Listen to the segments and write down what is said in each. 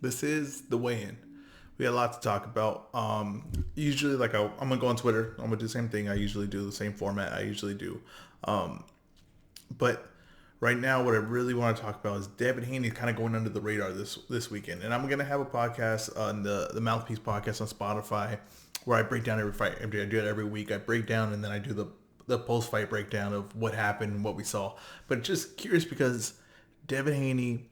This is the weigh-in. We had a lot to talk about. Usually, I'm gonna go on Twitter. I'm gonna do the same thing I usually do, the same format I usually do. Um, but right now, what I really want to talk about is Devin Haney kind of going under the radar this weekend, and I'm gonna have a podcast on the Mouthpiece podcast on Spotify where I break down every fight. I do it every week. I break down and then I do the post fight breakdown of what happened and what we saw. But just curious because Devin Haney,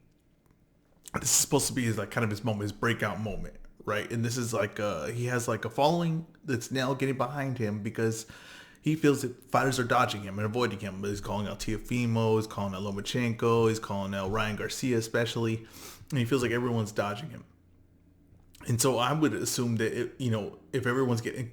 this is supposed to be his like kind of his moment, his breakout moment, right? And this is like he has like a following that's now getting behind him because he feels that fighters are dodging him and avoiding him. But he's calling out Teofimo, he's calling out Lomachenko, he's calling out Ryan Garcia especially, and he feels like everyone's dodging him. And so I would assume that if everyone's getting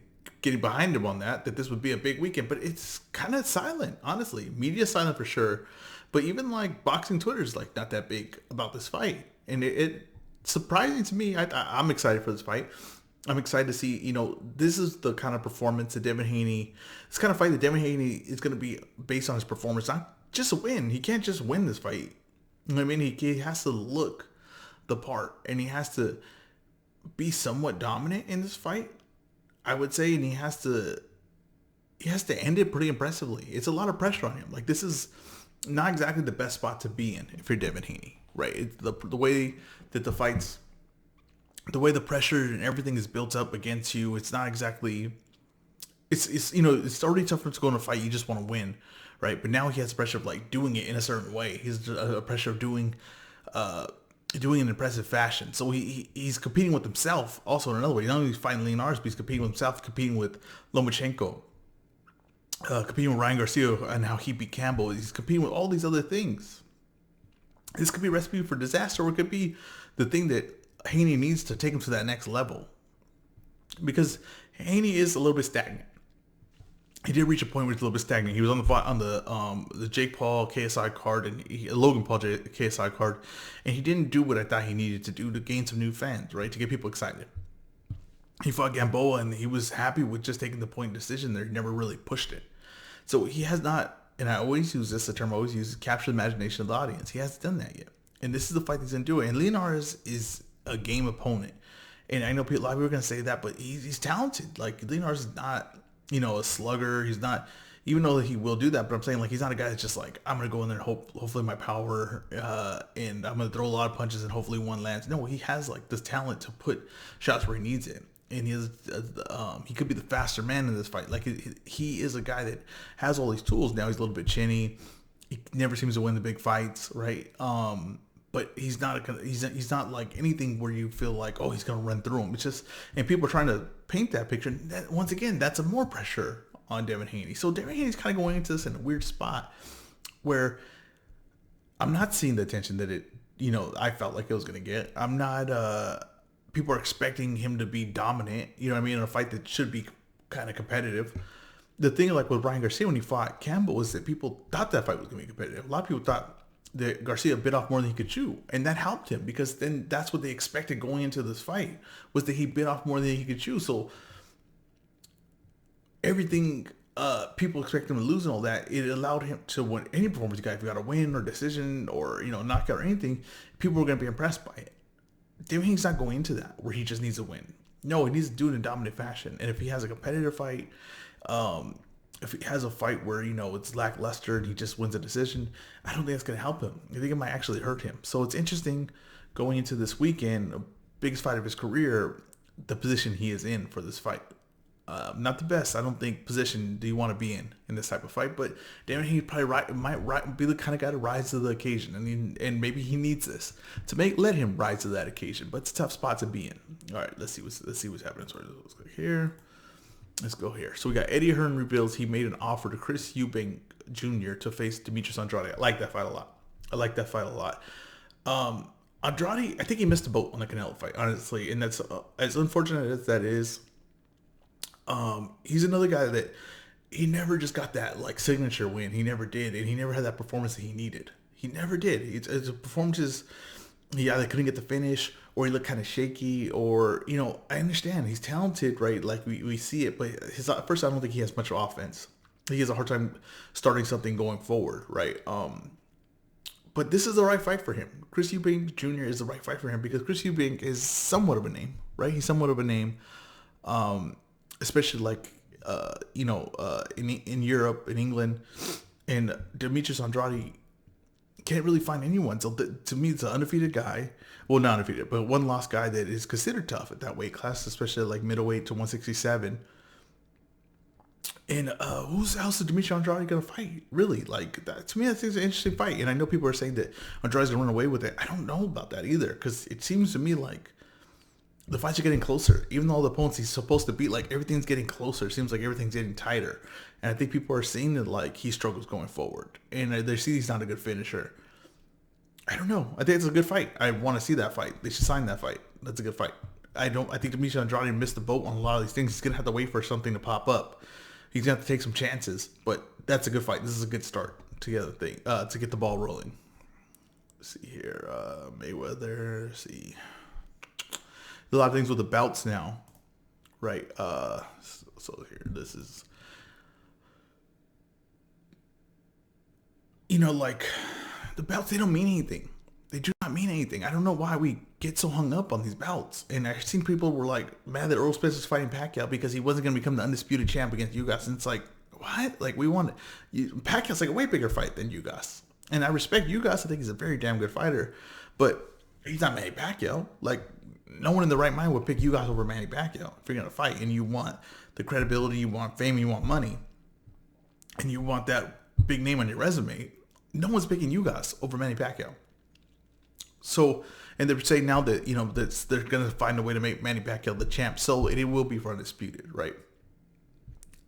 behind him on that this would be a big weekend. But it's kind of silent, honestly. Media silent for sure. But even like boxing Twitter is like not that big about this fight, and it surprising to me. I'm excited for this fight. I'm excited to see. This is the kind of performance that Devin Haney. This kind of fight that Devin Haney is going to be based on his performance, not just a win. He can't just win this fight. You know what I mean? He has to look the part, and he has to be somewhat dominant in this fight, I would say, and he has to end it pretty impressively. It's a lot of pressure on him. Like, this is not exactly the best spot to be in if you're Devin Haney, right? It's the way that the fights, the way the pressure and everything is built up against you. It's not exactly. It's already tough to go in a fight. You just want to win, right? But now he has the pressure of like doing it in a certain way. He's a pressure of doing an impressive fashion. So he's competing with himself also in another way. Not only he's fighting Leonardo, but he's competing with himself, competing with Lomachenko, competing with Ryan Garcia and how he beat Campbell. He's competing with all these other things. This could be a recipe for disaster, or it could be the thing that Haney needs to take him to that next level. Because Haney is a little bit stagnant. He did reach a point where he's a little bit stagnant. He was on the Jake Paul KSI card and Logan Paul KSI card, and he didn't do what I thought he needed to do to gain some new fans, right? To get people excited. He fought Gamboa and he was happy with just taking the point decision there. He never really pushed it. So he has not, and I always use this, the term I always use, capture the imagination of the audience. He hasn't done that yet. And this is the fight he's going to do it. And Leonardo is a game opponent. And I know a lot of people are going to say that, but he's talented. Like, Leonardo is not, a slugger. He's not, even though he will do that, but I'm saying, like, he's not a guy that's just like, I'm going to go in there and hopefully my power, and I'm going to throw a lot of punches and hopefully one lands. No, he has, like, this talent to put shots where he needs it. And he could be the faster man in this fight. Like, he is a guy that has all these tools. Now he's a little bit chinny. He never seems to win the big fights, right? But he's not like anything where you feel like, oh, he's gonna run through him. It's just, and people are trying to paint that picture. That, once again, that's a more pressure on Devin Haney. So Devin Haney's kind of going into this in a weird spot where I'm not seeing the attention that I felt like it was gonna get. I'm not. People are expecting him to be dominant, in a fight that should be kind of competitive. The thing, like with Ryan Garcia when he fought Campbell, was that people thought that fight was going to be competitive. A lot of people thought that Garcia bit off more than he could chew, and that helped him because then that's what they expected going into this fight, was that he bit off more than he could chew. So everything people expect him to lose and all that, it allowed him to win any performance. If you got a win or decision or knockout or anything, people were going to be impressed by it. Devin Haney's not going into that where he just needs to win. No, he needs to do it in dominant fashion. And if he has a competitive fight, if he has a fight where, it's lackluster and he just wins a decision, I don't think that's going to help him. I think it might actually hurt him. So it's interesting going into this weekend, biggest fight of his career, the position he is in for this fight. Not the best, I don't think, position do you want to be in this type of fight, but Devin Haney probably might be the kind of guy to rise to the occasion, and maybe he needs this to let him rise to that occasion. But it's a tough spot to be in. All right, let's see what's happening. Sorry, let's go here. Let's go here. So we got Eddie Hearn reveals he made an offer to Chris Eubank Jr. to face Demetrius Andrade. I like that fight a lot. Andrade, I think he missed the boat on the Canelo fight, honestly, and that's as unfortunate as that is. He's another guy that he never just got that like signature win. He never did, and he never had that performance that he needed. He never did. It's performances. He either couldn't get the finish, or he looked kind of shaky, or I understand he's talented, right? Like we see it, but first, I don't think he has much offense. He has a hard time starting something going forward, right? But this is the right fight for him. Chris Eubank Jr. is the right fight for him because Chris Eubank is somewhat of a name, right? He's somewhat of a name, especially like in Europe, in England, and Demetrius Andrade can't really find anyone. So to me, it's an undefeated guy. Well, not undefeated, but one lost guy that is considered tough at that weight class, especially like middleweight to 167. And who's else is Demetrius Andrade gonna fight? Really, like that to me, that's an interesting fight. And I know people are saying that Andrade's gonna run away with it. I don't know about that either, because it seems to me like the fights are getting closer. Even though all the opponents he's supposed to beat, like everything's getting closer. It seems like everything's getting tighter. And I think people are seeing that like he struggles going forward, and they see he's not a good finisher. I don't know. I think it's a good fight. I want to see that fight. They should sign that fight. That's a good fight. I think Demetrius Andrade missed the boat on a lot of these things. He's gonna have to wait for something to pop up. He's gonna have to take some chances, but that's a good fight. This is a good start to get the ball rolling. Let's see here, Mayweather. Let's see, a lot of things with the belts now, right? So here, this is, like the belts. They don't mean anything. They do not mean anything. I don't know why we get so hung up on these belts. And I've seen people were like mad that Earl Spence was fighting Pacquiao because he wasn't going to become the undisputed champ against Ugas. And it's like, what? Like, we want Pacquiao's like a way bigger fight than Ugas. And I respect Ugas. I think he's a very damn good fighter. But he's not Manny Pacquiao. Like, no one in the right mind would pick Ugas over Manny Pacquiao if you're going to fight. And you want the credibility, you want fame, you want money, and you want that big name on your resume. No one's picking Ugas over Manny Pacquiao. So, and they're saying now that, that they're going to find a way to make Manny Pacquiao the champ. So it will be for undisputed, right?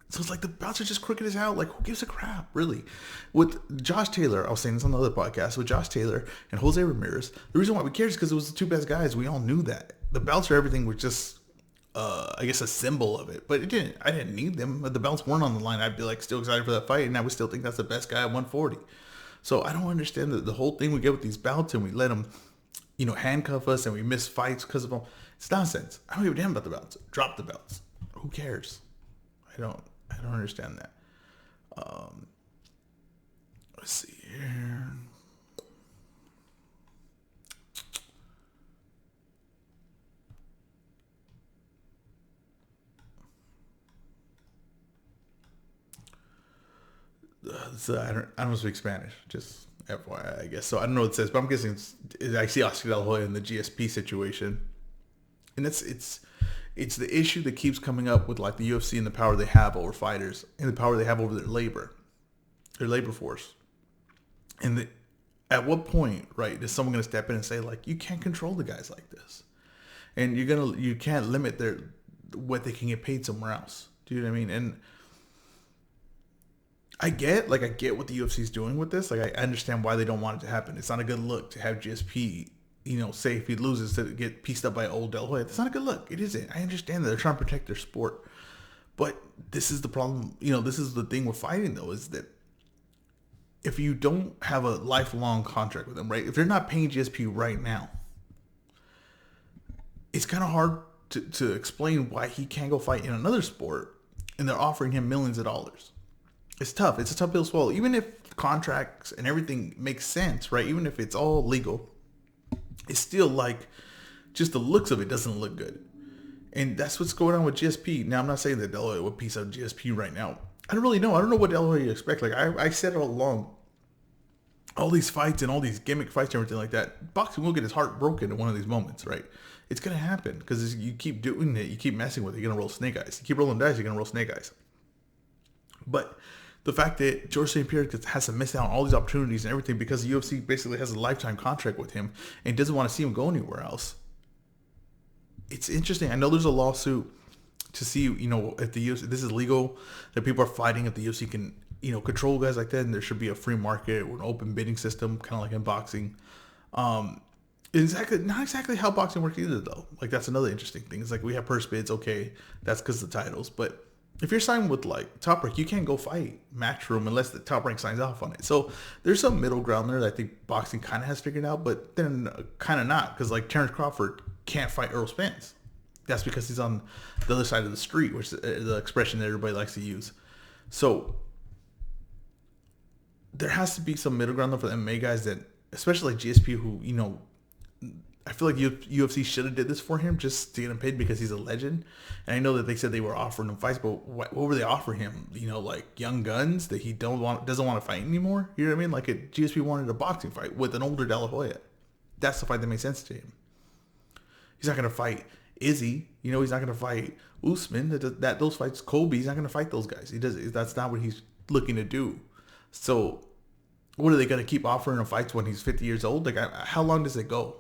So it's like the bouts are just crooked as hell. Like, who gives a crap, really? With Josh Taylor, I was saying this on the other podcast, with Josh Taylor and Jose Ramirez, the reason why we cared is because it was the two best guys. We all knew that. The belts or everything were just, I guess, a symbol of it. But I didn't need them. If the belts weren't on the line, I'd be like still excited for that fight. And I would still think that's the best guy at 140. So I don't understand the whole thing we get with these belts and we let them, handcuff us and we miss fights because of them. It's nonsense. I don't give a damn about the belts. Drop the belts. Who cares? I don't understand that. Let's see here. I don't speak Spanish. Just FYI, I guess. So I don't know what it says, but I'm guessing I see Oscar De La Hoya in the GSP situation, and it's the issue that keeps coming up with like the UFC and the power they have over fighters and the power they have over their labor force. And at what point, right, is someone going to step in and say like, you can't control the guys like this, and you can't limit what they can get paid somewhere else. Do you know what I mean? And I get what the UFC is doing with this. Like, I understand why they don't want it to happen. It's not a good look to have GSP, say if he loses to get pieced up by old De La Hoya. That's not a good look. It isn't. I understand that they're trying to protect their sport. But this is the problem. This is the thing with fighting, though, is that if you don't have a lifelong contract with them, right? If they're not paying GSP right now, it's kind of hard to explain why he can't go fight in another sport and they're offering him millions of dollars. It's tough. It's a tough pill to swallow. Even if contracts and everything makes sense, right? Even if it's all legal, it's still like just the looks of it doesn't look good. And that's what's going on with GSP. Now, I'm not saying that De La Hoya would piece out GSP right now. I don't really know. I don't know what De La Hoya you expect. Like I said all along, all these fights and all these gimmick fights and everything like that, boxing will get his heart broken in one of these moments, right? It's going to happen because you keep doing it. You keep messing with it. You're going to roll snake eyes. You keep rolling dice, you're going to roll snake eyes. But the fact that George St. Pierre has to miss out on all these opportunities and everything because the UFC basically has a lifetime contract with him and doesn't want to see him go anywhere else. It's interesting. I know there's a lawsuit to see, if the UFC, this is legal, that people are fighting if the UFC can, control guys like that, and there should be a free market or an open bidding system, kind of like in boxing. Not exactly how boxing works either, though. Like, that's another interesting thing. It's like we have purse bids. Okay, that's because of the titles, but if you're signed with like Top Rank, you can't go fight Matchroom unless the Top Rank signs off on it. So there's some middle ground there that I think boxing kind of has figured out, but then kind of not, because like Terrence Crawford can't fight Earl Spence. That's because he's on the other side of the street, which is the expression that everybody likes to use. So there has to be some middle ground there for the MMA guys that especially like GSP, who, you know, I feel like UFC should have did this for him just to get him paid because he's a legend. And I know that they said they were offering him fights, but what were they offering him? You know, like young guns that he doesn't want to fight anymore. You know what I mean? Like GSP wanted a boxing fight with an older De La Hoya. That's the fight that made sense to him. He's not gonna fight Izzy. You know, he's not gonna fight Usman. Those fights, Kobe. He's not gonna fight those guys. He does. That's not what he's looking to do. So, what are they gonna keep offering him fights when he's 50 years old? Like, how long does it go?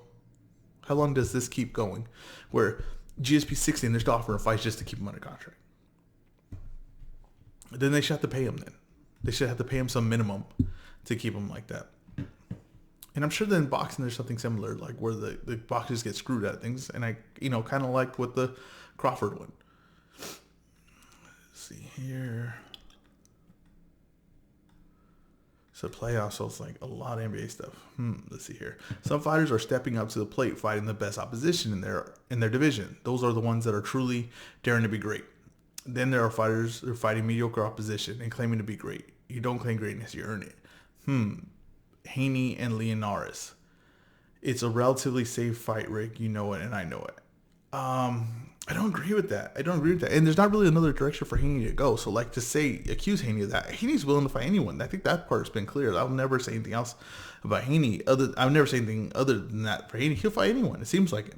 How long does this keep going? Where GSP 60 and they're still offering fights just to keep him under contract. Then they should have to pay him. Then they should have to pay him some minimum to keep him like that. And I'm sure that in boxing there's something similar, like where the boxers get screwed at things. And I, you know, kind of like with the Crawford one. Let's see here. So playoffs, so it's like a lot of NBA stuff. Let's see here. Some fighters are stepping up to the plate, fighting the best opposition in their division. Those are the ones that are truly daring to be great. Then there are fighters who are fighting mediocre opposition and claiming to be great. You don't claim greatness, you earn it. Haney and Leonaris. It's a relatively safe fight, Rick. You know it, and I know it. I don't agree with that. And there's not really another direction for Haney to go. So, like, to accuse Haney of that, Haney's willing to fight anyone. I think that part's been clear. I'll never say anything else about Haney. I'll never say anything other than that for Haney. He'll fight anyone. It seems like it.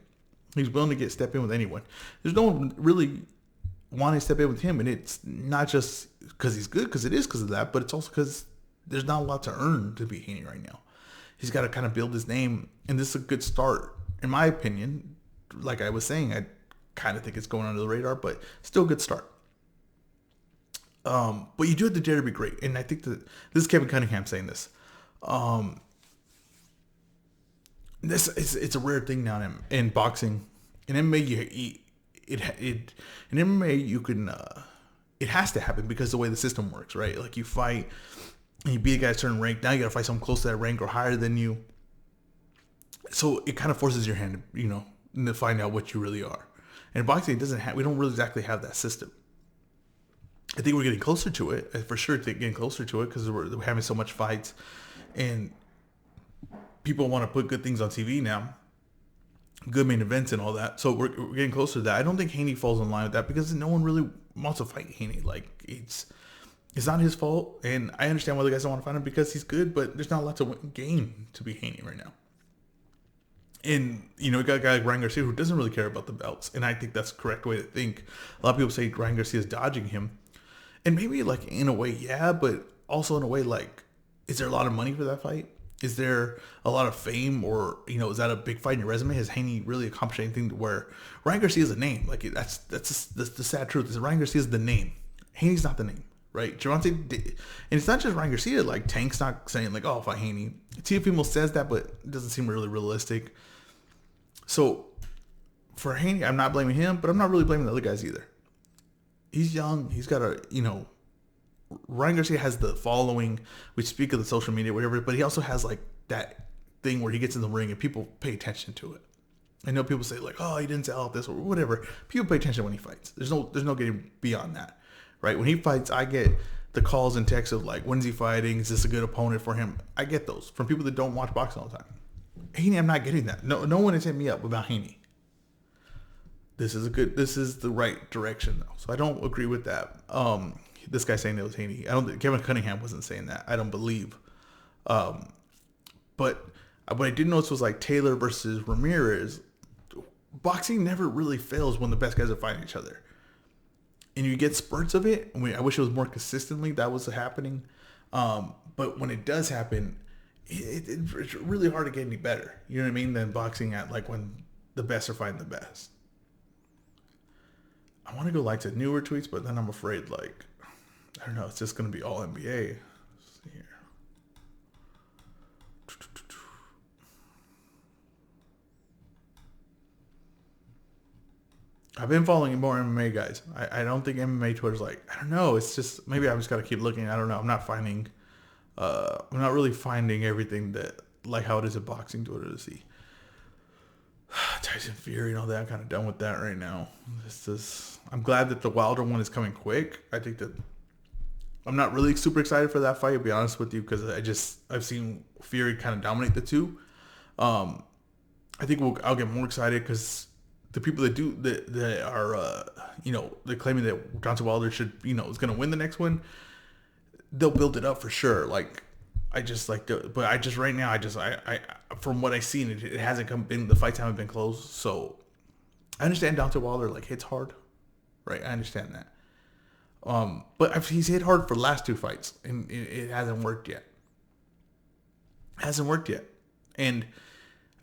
He's willing to step in with anyone. There's no one really wanting to step in with him, and it's not just because he's good, because it is because of that, but it's also because there's not a lot to earn to be Haney right now. He's got to kind of build his name, and this is a good start, in my opinion. Like I was saying, I kind of think it's going under the radar, but still a good start. But you do have to dare to be great, and I think that this is Kevin Cunningham saying this. It's a rare thing now in boxing. In MMA, in MMA you can it has to happen because of the way the system works, right? Like you fight and you beat a guy at a certain rank. Now you got to fight someone close to that rank or higher than you. So it kind of forces your hand, you know, to find out what you really are. And in boxing, we don't really exactly have that system. I think we're getting closer to it, for sure. Getting closer to it because we're having so much fights, and people want to put good things on TV now, good main events and all that. So we're getting closer to that. I don't think Haney falls in line with that because no one really wants to fight Haney. Like it's not his fault, and I understand why the guys don't want to fight him because he's good, but there's not a lot to gain to be Haney right now. And, you know, you got a guy like Ryan Garcia who doesn't really care about the belts. And I think that's the correct way to think. A lot of people say Ryan Garcia is dodging him. And maybe, like, in a way, yeah. But also in a way, like, is there a lot of money for that fight? Is there a lot of fame? Or, you know, is that a big fight in your resume? Has Haney really accomplished anything to where Ryan Garcia is a name? Like, that's the sad truth. Is Ryan Garcia is the name. Haney's not the name. Right, Gervonta, and it's not just Ryan Garcia. Like Tank's not saying like, "Oh, if I Haney." Teofimo says that, but it doesn't seem really realistic. So for Haney, I'm not blaming him, but I'm not really blaming the other guys either. He's young. He's got Ryan Garcia has the following. We speak of the social media, whatever, but he also has like that thing where he gets in the ring and people pay attention to it. I know people say like, "Oh, he didn't sell out this or whatever." People pay attention when he fights. There's no getting beyond that. Right? When he fights, I get the calls and texts of like, when's he fighting? Is this a good opponent for him? I get those from people that don't watch boxing all the time. Haney, I'm not getting that. No one has hit me up about Haney. This is the right direction though. So I don't agree with that. This guy saying it was Haney. Kevin Cunningham wasn't saying that. I don't believe. But what I did notice was like Taylor versus Ramirez. Boxing never really fails when the best guys are fighting each other. And you get spurts of it. I wish it was more consistently that was happening. But when it does happen, it's really hard to get any better. You know what I mean? Than boxing at like when the best are fighting the best. I want to go like to newer tweets, but then I'm afraid like, I don't know, it's just going to be all NBA. Let's see here. I've been following more MMA guys. I don't think MMA Twitter's like, I don't know. It's just, maybe I'm just got to keep looking. I don't know. I'm not really finding everything that, like how it is at boxing Twitter to see. Tyson Fury and all that. I'm kind of done with that right now. I'm glad that the Wilder one is coming quick. I think that I'm not really super excited for that fight, to be honest with you, because I've seen Fury kind of dominate the two. I think I'll get more excited because the people that are they're claiming that Deontay Wilder should is gonna win the next one. They'll build it up for sure. Like but I just right now I from what I've seen it hasn't the fights haven't been close. So I understand Deontay Wilder like hits hard, right? I understand that. But he's hit hard for the last two fights, and it hasn't worked yet. Hasn't worked yet, and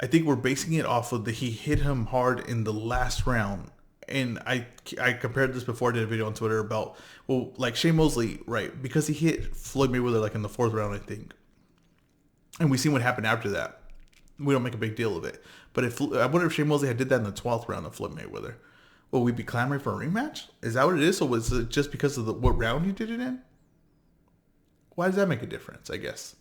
I think we're basing it off of he hit him hard in the last round. And I compared this before. I did a video on Twitter about like Shane Mosley, right? Because he hit Floyd Mayweather like in the fourth round, I think, and we seen what happened after that. We don't make a big deal of it, but I wonder if Shane Mosley had did that in the 12th round of Floyd Mayweather. Will we be clamoring for a rematch? Is that what it is? Or was it just because of what round he did it in? Why does that make a difference, I guess?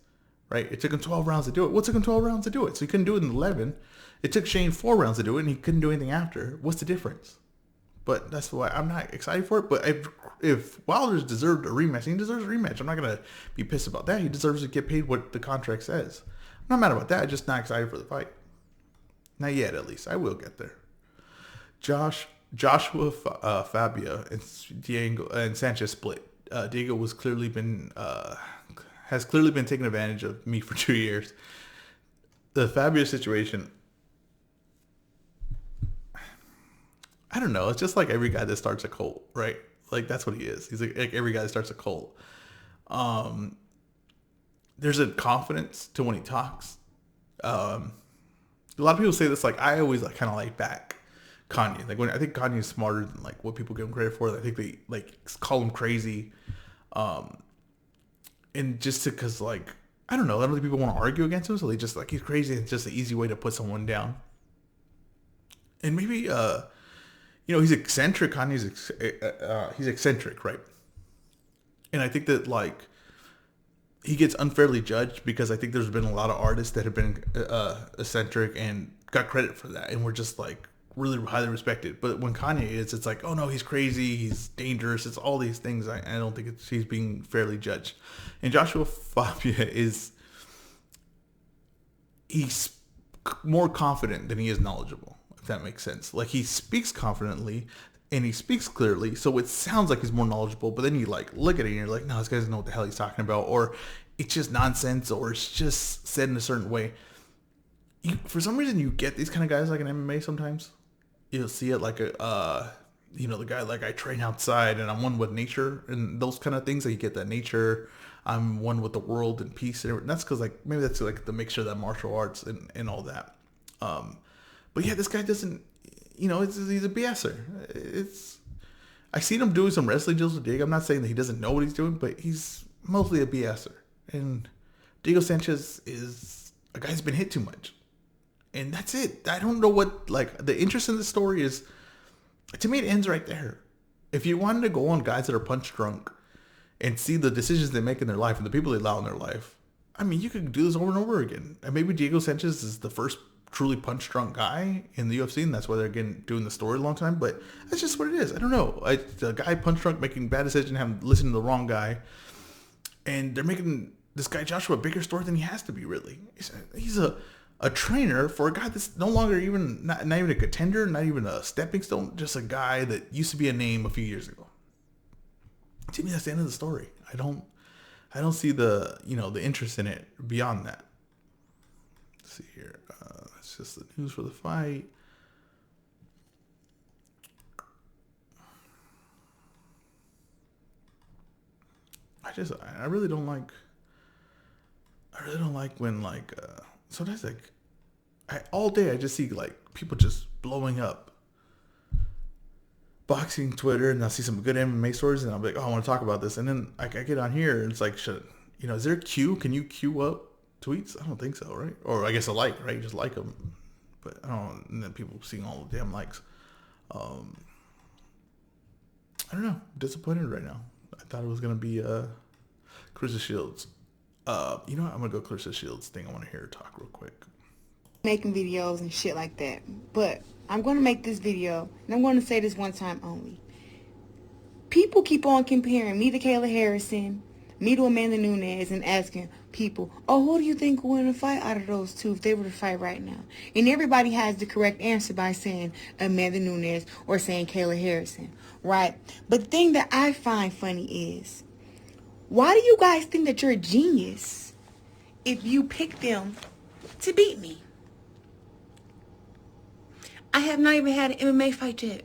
Right? It took him 12 rounds to do it. What took him 12 rounds to do it? So he couldn't do it in 11. It took Shane 4 rounds to do it, and he couldn't do anything after. What's the difference? But that's why I'm not excited for it. But if Wilder's deserved a rematch, he deserves a rematch. I'm not going to be pissed about that. He deserves to get paid what the contract says. I'm not mad about that. I'm just not excited for the fight. Not yet, at least. I will get there. Joshua Fabia and Sanchez split. Diego has clearly been taking advantage of me for 2 years. The Fabia situation, I don't know. It's just like every guy that starts a cult, right? Like that's what he is. He's like every guy that starts a cult. There's a confidence to when he talks. A lot of people say this. Like I always kind of back Kanye. Like when I think Kanye is smarter than like what people give him credit for. I think they call him crazy, and just because I don't know think people want to argue against him, so they just he's crazy. It's just an easy way to put someone down. And maybe he's eccentric. Kanye's he's eccentric, right? And I think that he gets unfairly judged because I think there's been a lot of artists that have been eccentric and got credit for that, and we're just really highly respected. But when Kanye is, it's oh no, he's crazy, he's dangerous. It's all these things. I don't think he's being fairly judged. And Joshua Fabia he's more confident than he is knowledgeable, if that makes sense. He speaks confidently and he speaks clearly, so it sounds like he's more knowledgeable. But then you look at it and you're no, this guy doesn't know what the hell he's talking about, or it's just nonsense, or it's just said in a certain way. For some reason, you get these kind of guys in MMA sometimes. You'll see it the guy I train outside and I'm one with nature and those kind of things. You get that nature, I'm one with the world and peace, and that's because maybe that's the mixture of that martial arts and all that. But yeah, this guy doesn't, he's a BSer. I seen him doing some wrestling deals with Diego. I'm not saying that he doesn't know what he's doing, but he's mostly a BSer. And Diego Sanchez is a guy who's been hit too much. And that's it. I don't know what, the interest in the story is, to me, it ends right there. If you wanted to go on guys that are punch drunk and see the decisions they make in their life and the people they allow in their life, I mean, you could do this over and over again. And maybe Diego Sanchez is the first truly punch drunk guy in the UFC, and that's why they're doing the story a long time. But that's just what it is. I don't know. The guy punch drunk making bad decisions, having listened to the wrong guy, and they're making this guy Joshua a bigger story than he has to be. Really, he's a trainer for a guy that's no longer even not even a contender, not even a stepping stone, just a guy that used to be a name a few years ago. To me, that's the end of the story. I don't see the the interest in it beyond that. Let's see here. That's just the news for the fight. I really don't like when sometimes all day I just see people just blowing up boxing Twitter, and I'll see some good MMA stories, and I'll be oh, I want to talk about this, and then I get on here and it's is there a queue? Can you queue up tweets? I don't think so, right? Or I guess right? You just like them, but I don't. And then people seeing all the damn likes. I don't know. I'm disappointed right now. I thought it was gonna be Claressa Shields. You know what? I'm gonna go Claressa Shields thing. I want to hear her talk real quick. Making videos and shit like that, but I'm going to make this video, and I'm going to say this one time only. people keep on comparing me to Kayla Harrison, me to Amanda Nunes, and asking people, oh, who do you think will win a fight out of those two if they were to fight right now? And everybody has the correct answer by saying Amanda Nunes or saying Kayla Harrison, right? But the thing that I find funny is, why do you guys think that you're a genius if you pick them to beat me? I have not even had an MMA fight yet.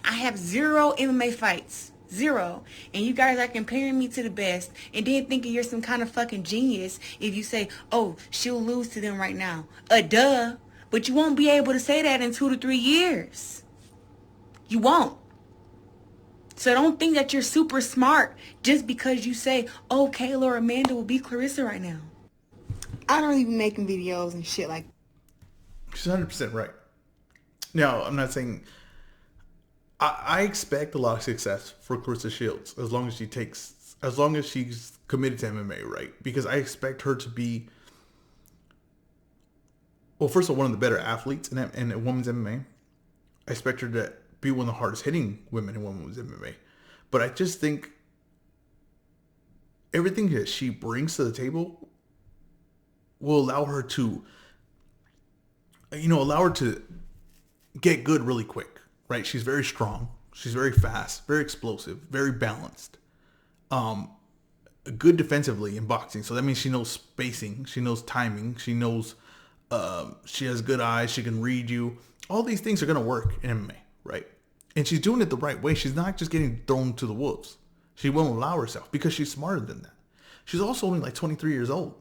I have 0 MMA fights. 0. And you guys are comparing me to the best and then thinking you're some kind of fucking genius if you say, oh, she'll lose to them right now. Duh. But you won't be able to say that in 2 to 3 years. You won't. So don't think that you're super smart just because you say, oh, Kayla or Amanda will beat Claressa right now. I don't even making videos and shit like that. She's 100% right. Now, I'm not saying... I expect a lot of success for Claressa Shields as long as she's committed to MMA, right? Because I expect her to be, well, first of all, one of the better athletes in women's MMA. I expect her to be one of the hardest hitting women in women's MMA. But I just think everything that she brings to the table will allow her to, get good really quick. Right, she's very strong. She's very fast, very explosive, very balanced. Good defensively in boxing. So that means she knows spacing, she knows timing, she knows. She has good eyes. She can read you. All these things are gonna work in MMA, right? And she's doing it the right way. She's not just getting thrown to the wolves. She won't allow herself because she's smarter than that. She's also only like 23 years old.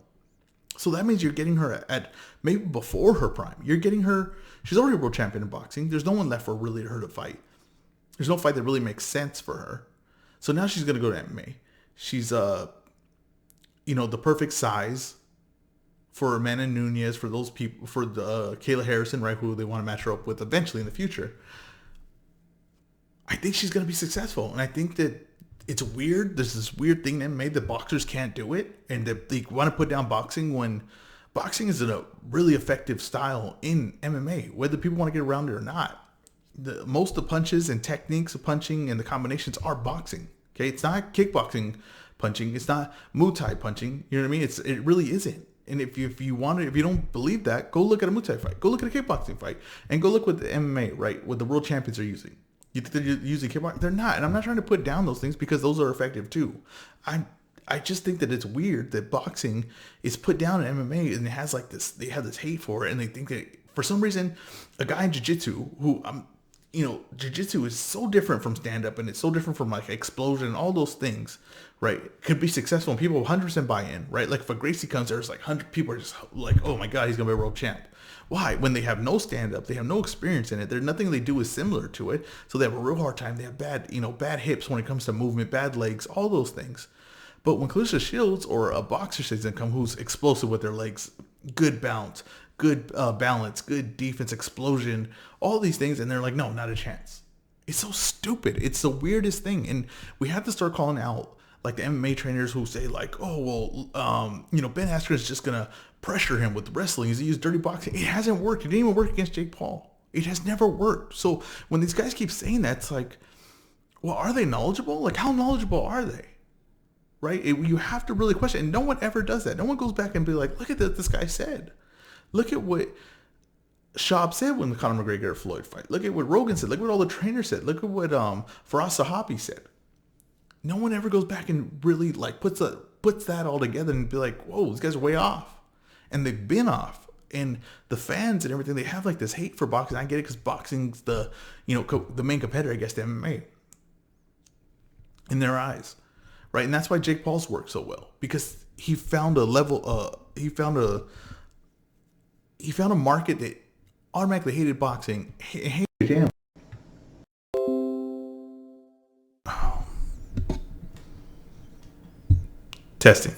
So that means you're getting her at maybe before her prime. You're getting her. She's already a world champion in boxing. There's no one left for really her to fight. There's no fight that really makes sense for her. So now she's gonna go to MMA. She's the perfect size for Amanda Nunes, for those people, for the Kayla Harrison, right, who they want to match her up with eventually in the future. I think she's gonna be successful, and I think that it's weird. There's this weird thing that made the boxers can't do it, and they want to put down boxing when boxing is a really effective style in MMA, whether people want to get around it or not. Most of the punches and techniques of punching and the combinations are boxing. Okay, it's not kickboxing punching. It's not Muay Thai punching. You know what I mean? It really isn't. And if you don't believe that, go look at a Muay Thai fight. Go look at a kickboxing fight, and go look what the MMA, right, what the world champions are using. You think they're using kickboxing? They're not. And I'm not trying to put down those things because those are effective too. I just think that it's weird that boxing is put down in MMA and it has like this. They have this hate for it, and they think that for some reason, a guy in jiu-jitsu who jiu-jitsu is so different from stand-up, and it's so different from like explosion and all those things, right? Could be successful and people 100% buy in, right? Like if a Gracie comes, there's like 100 people are just like, oh my God, he's gonna be a world champ. Why? When they have no stand-up, they have no experience in it. There's nothing they do is similar to it, so they have a real hard time. They have bad hips when it comes to movement, bad legs, all those things. But when Claressa Shields or a boxer says them come who's explosive with their legs, good bounce, good balance, good defense, explosion, all these things, and they're like, no, not a chance. It's so stupid. It's the weirdest thing, and we have to start calling out like the MMA trainers who say like, oh well, Ben Askren is just gonna pressure him with wrestling. He's used dirty boxing. It hasn't worked. It didn't even work against Jake Paul. It has never worked. So when these guys keep saying that, it's like, well, are they knowledgeable? Like, how knowledgeable are they? Right? You have to really question. And no one ever does that. No one goes back and be like, look at what this guy said. Look at what Schaub said when the Conor McGregor Floyd fight. Look at what Rogan said. Look at what all the trainers said. Look at what Faraz Sahabi said. No one ever goes back and really like puts that all together and be like, whoa, these guys are way off. And they've been off. And the fans and everything, they have like this hate for boxing. I get it because boxing's the main competitor, I guess, to MMA in their eyes. Right, and that's why Jake Paul's worked so well, because he found a level. He found a market that automatically hated boxing. Hated him. Testing.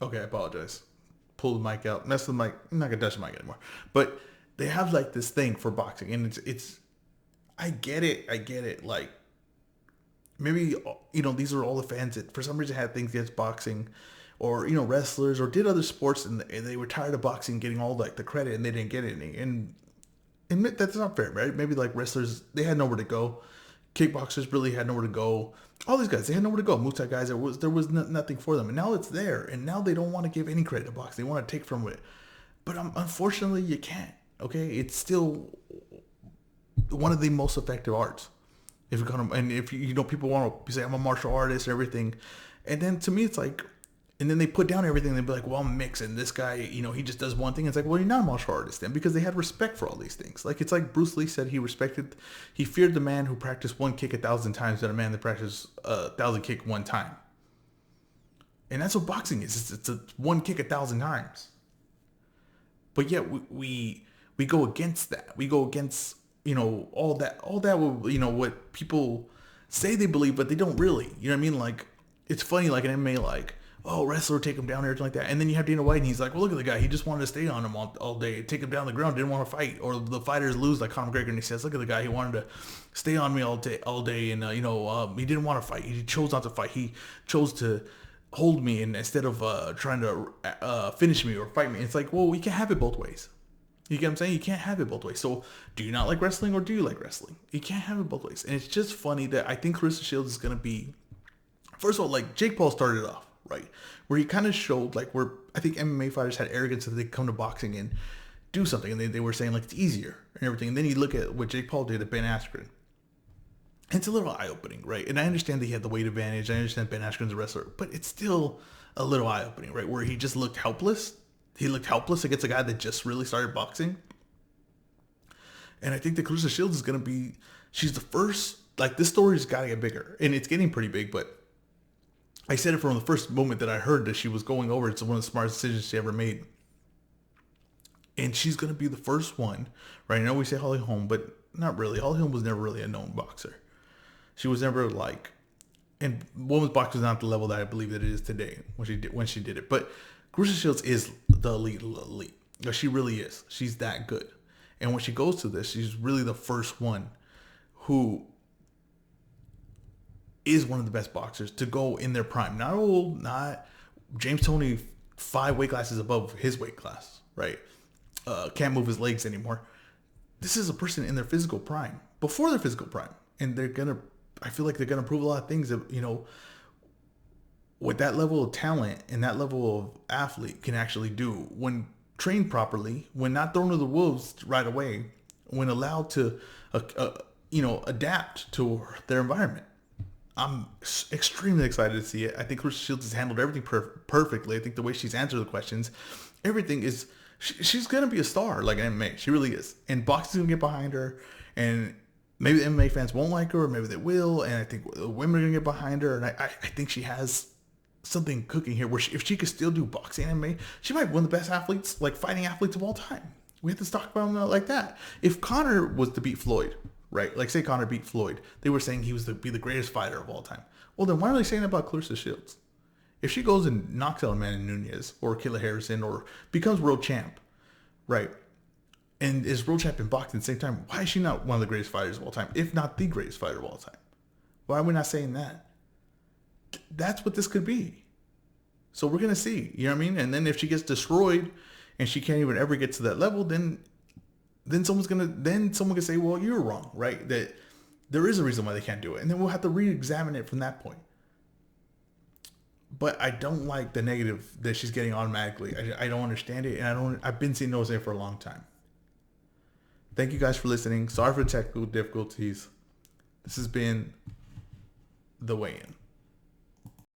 Okay, I apologize. Pull the mic out. Mess with the mic. I'm not gonna touch the mic anymore. But they have like this thing for boxing, and it's. I get it. I get it. Like maybe these are all the fans that for some reason had things against boxing, or wrestlers, or did other sports, and they were tired of boxing getting all like the credit, and they didn't get any. And admit that's not fair, right? Maybe like wrestlers, they had nowhere to go. Kickboxers really had nowhere to go. All these guys, they had nowhere to go. Muay Thai guys, there was nothing for them, and now it's there, and now they don't want to give any credit to boxing. They want to take from it, but unfortunately, you can't. Okay, it's still one of the most effective arts. If you're gonna, and if people want to say I'm a martial artist and everything, and then to me it's like, and then they put down everything. They be like, well, I'm mixed, and this guy, he just does one thing. It's like, well, you're not a martial artist then, because they had respect for all these things. Like it's like Bruce Lee said, he feared the man who practiced one kick 1,000 times than a man that practiced 1,000 kick one time. And that's what boxing is. It's a one kick 1,000 times. But yet we go against that. We go against all that what people say they believe, but they don't really. You know what I mean? Like it's funny, like in MMA, like, oh, wrestler take him down or everything like that, and then you have Dana White, and he's like, well, look at the guy, he just wanted to stay on him all day, take him down the ground, didn't want to fight. Or the fighters lose, like Conor McGregor, and he says, look at the guy, he wanted to stay on me all day, and he didn't want to fight, he chose not to fight, he chose to hold me, and instead of trying to finish me or fight me. It's like, well, you can't have it both ways. You get what I'm saying? You can't have it both ways. So do you not like wrestling, or do you like wrestling? You can't have it both ways. And it's just funny that I think Claressa Shields is going to be, first of all, like Jake Paul started off, right? Where he kind of showed, like, where I think MMA fighters had arrogance that they come to boxing and do something. And they were saying, like, it's easier and everything. And then you look at what Jake Paul did at Ben Askren. It's a little eye-opening, right? And I understand that he had the weight advantage. I understand Ben Askren's a wrestler. But it's still a little eye-opening, right? Where he just looked helpless. He looked helpless against a guy that just really started boxing. And I think that Claressa Shields is going to be, she's the first, like, this story's got to get bigger. And it's getting pretty big, but I said it from the first moment that I heard that she was going over. It's one of the smartest decisions she ever made. And she's going to be the first one, right? I know we say Holly Holm, but not really. Holly Holm was never really a known boxer. She was never like, and women's boxing was not the level that I believe that it is today when she did it. But Claressa Shields is the elite. She really is. She's that good. And when she goes to this, she's really the first one who is one of the best boxers to go in their prime. Not old, not James Toney 5 weight classes above his weight class, right? Can't move his legs anymore. This is a person in their physical prime, before their physical prime. And I feel like they're going to prove a lot of things that, what that level of talent and that level of athlete can actually do when trained properly, when not thrown to the wolves right away, when allowed to, adapt to their environment. I'm extremely excited to see it. I think Claressa Shields has handled everything perfectly. I think the way she's answered the questions, everything is, she's going to be a star like an MMA. She really is. And boxing's going to get behind her, and maybe the MMA fans won't like her, or maybe they will. And I think the women are going to get behind her. And I think she has something cooking here where if she could still do boxing and MMA, she might be one of the best athletes, like fighting athletes of all time. We have to talk about them like that. If Conor was to beat Floyd, right? Like say Conor beat Floyd, they were saying he was to be the greatest fighter of all time. Well, then why are they saying that about Claressa Shields? If she goes and knocks out Amanda Nunes or Kayla Harrison or becomes world champ, right? And is world champ in boxing at the same time, why is she not one of the greatest fighters of all time, if not the greatest fighter of all time? Why are we not saying that? That's what this could be. So we're going to see, you know what I mean? And then if she gets destroyed and she can't even ever get to that level, then someone can say, well, you're wrong, right? That there is a reason why they can't do it. And then we'll have to re-examine it from that point. But I don't like the negative that she's getting automatically. I don't understand it. And I've been seeing those for a long time. Thank you guys for listening. Sorry for the technical difficulties. This has been The Weigh-In.